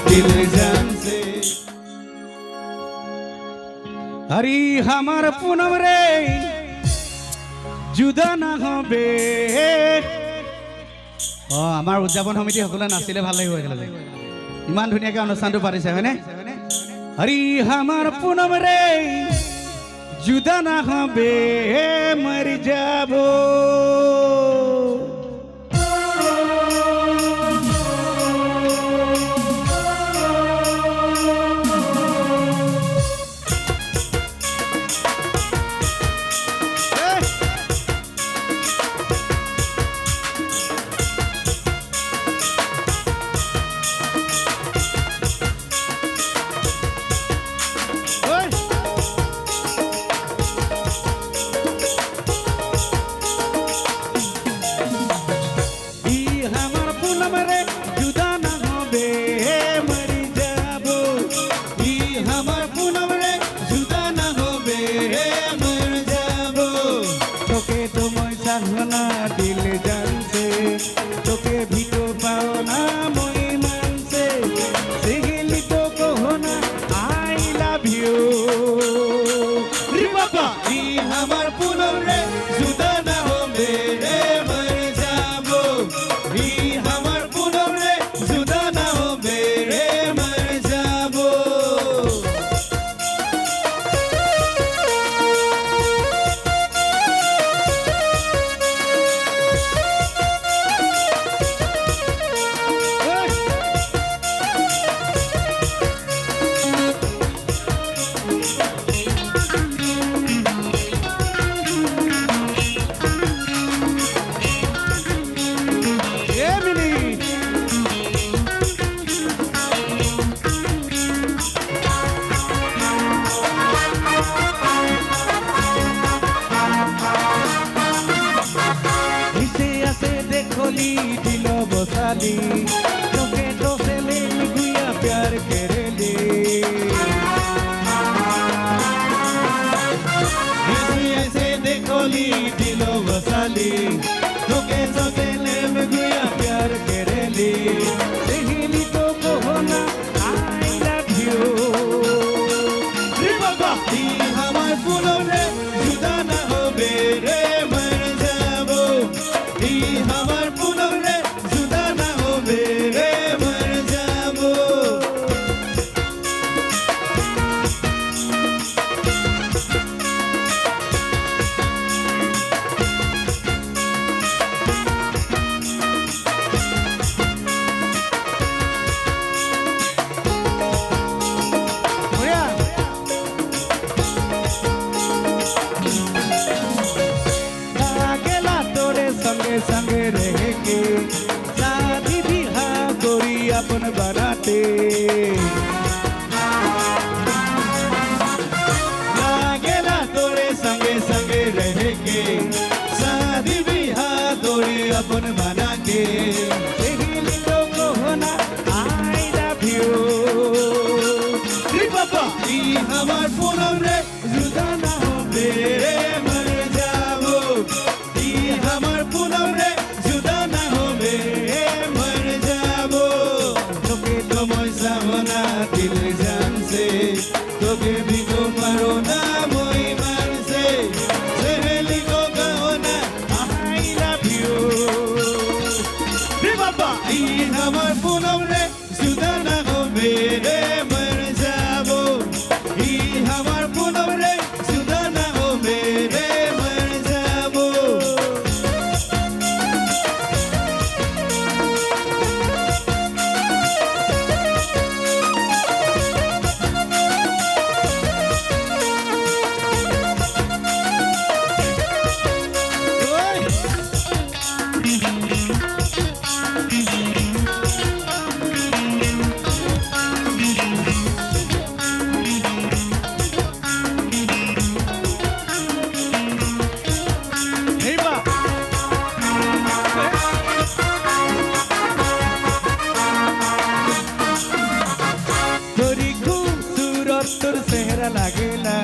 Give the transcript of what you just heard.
दिल जान से। हरी हमार पूनम रे जुदा ना হবে। আমাৰ উদযাপন সমিতি সকলে নাচিলে ভাল লাগিব একেলগে। ইমান ধুনীয়াকৈ অনুষ্ঠানটো পাতিছে হয়নে? হৰি আমাৰ পুনম ৰে जुदा ना হবে মর যাব। दिल जान से तोके भी तो पाओ ना मोई मन से सिगली तो कहो ना आई लव यू रे बाबा ई हमार पूनम रे जुदा ना हो मेरे मर जाबो ई हमार पूनम रे जुदा ना हो मेरे मर जाबो। दिल बसाली तोके तो से ले गुया प्यार करे ले ऐसे देखोली दिल बसाली तोके तो से ले गुया प्यार करे ले सहेली तो कहो ना आई लव यू रे बाबा ई हमार पूनम रे जुदा ना होबे रे मर जाबो ई हमार पूनम रे जुदा ना होबे रे मर जाबो। संगे संगे रह के शादी बिहार गोरी अपन बनाते लागेला तोरे संगे संगे रह के शादी बिहार गोरी अपन बना के सहेली तो कहो ना आई लव यू रे बाबा ई हमार पूनम रे जुदा ना हो मेरे मर जाबो ई हमार पूनम रे जुदा ना होबे मर जाबो तोके तो मैं चाहो ना दिल जान से तोके भी तो पारो ना मोई मन से सहेली को कहो ना आई लव यू रे बाबा ई हमार पूनम रे जुदा ना होबे रे मर जाबो ई हमार पूनम रे जुदा ना होबे रे मर जाबो। तोर सेहरा लागेला